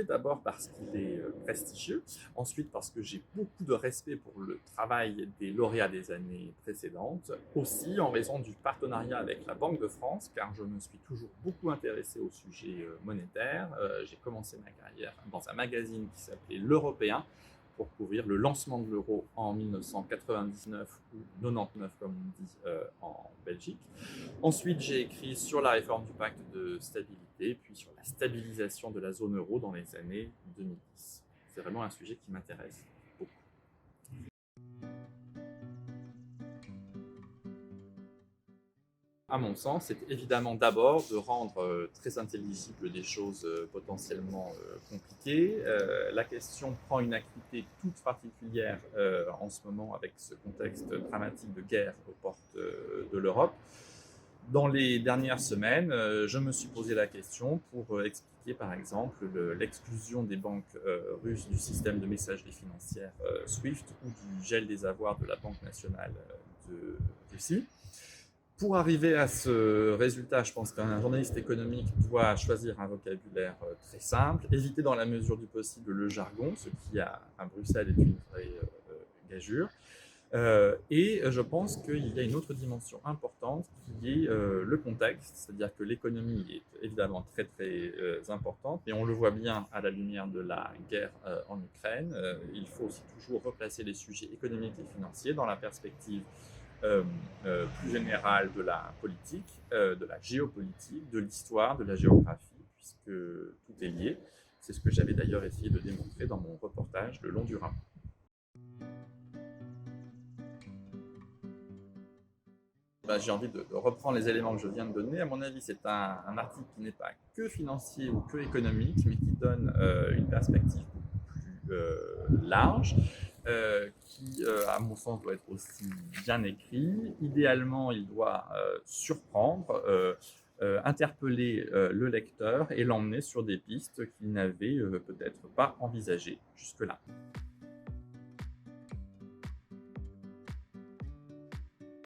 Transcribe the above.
D'abord parce qu'il est prestigieux, ensuite parce que j'ai beaucoup de respect pour le travail des lauréats des années précédentes, aussi en raison du partenariat avec la Banque de France, car je me suis toujours beaucoup intéressé au sujet monétaire. J'ai commencé ma carrière dans un magazine qui s'appelait L'Européen, pour couvrir le lancement de l'euro en 1999 ou 99 comme on dit en Belgique. Ensuite, j'ai écrit sur la réforme du pacte de stabilité, puis sur la stabilisation de la zone euro dans les années 2010. C'est vraiment un sujet qui m'intéresse beaucoup. À mon sens, c'est évidemment d'abord de rendre très intelligible des choses potentiellement compliquées. La question prend une acuité toute particulière en ce moment avec ce contexte dramatique de guerre aux portes de l'Europe. Dans les dernières semaines, je me suis posé la question pour expliquer par exemple l'exclusion des banques russes du système de messagerie financière SWIFT ou du gel des avoirs de la Banque nationale de Russie. Pour arriver à ce résultat, je pense qu'un journaliste économique doit choisir un vocabulaire très simple, éviter dans la mesure du possible le jargon, ce qui à Bruxelles est une vraie gageure. Et je pense qu'il y a une autre dimension importante qui est le contexte, c'est-à-dire que l'économie est évidemment très très importante, et on le voit bien à la lumière de la guerre en Ukraine. Il faut aussi toujours replacer les sujets économiques et financiers dans la perspective plus générale de la politique, de la géopolitique, de l'histoire, de la géographie, puisque tout est lié. C'est ce que j'avais d'ailleurs essayé de démontrer dans mon reportage Le Long du Rhin. J'ai envie de reprendre les éléments que je viens de donner. À mon avis, c'est un article qui n'est pas que financier ou que économique, mais qui donne une perspective beaucoup plus large, qui, à mon sens, doit être aussi bien écrit. Idéalement, il doit surprendre, interpeller le lecteur et l'emmener sur des pistes qu'il n'avait peut-être pas envisagées jusque-là.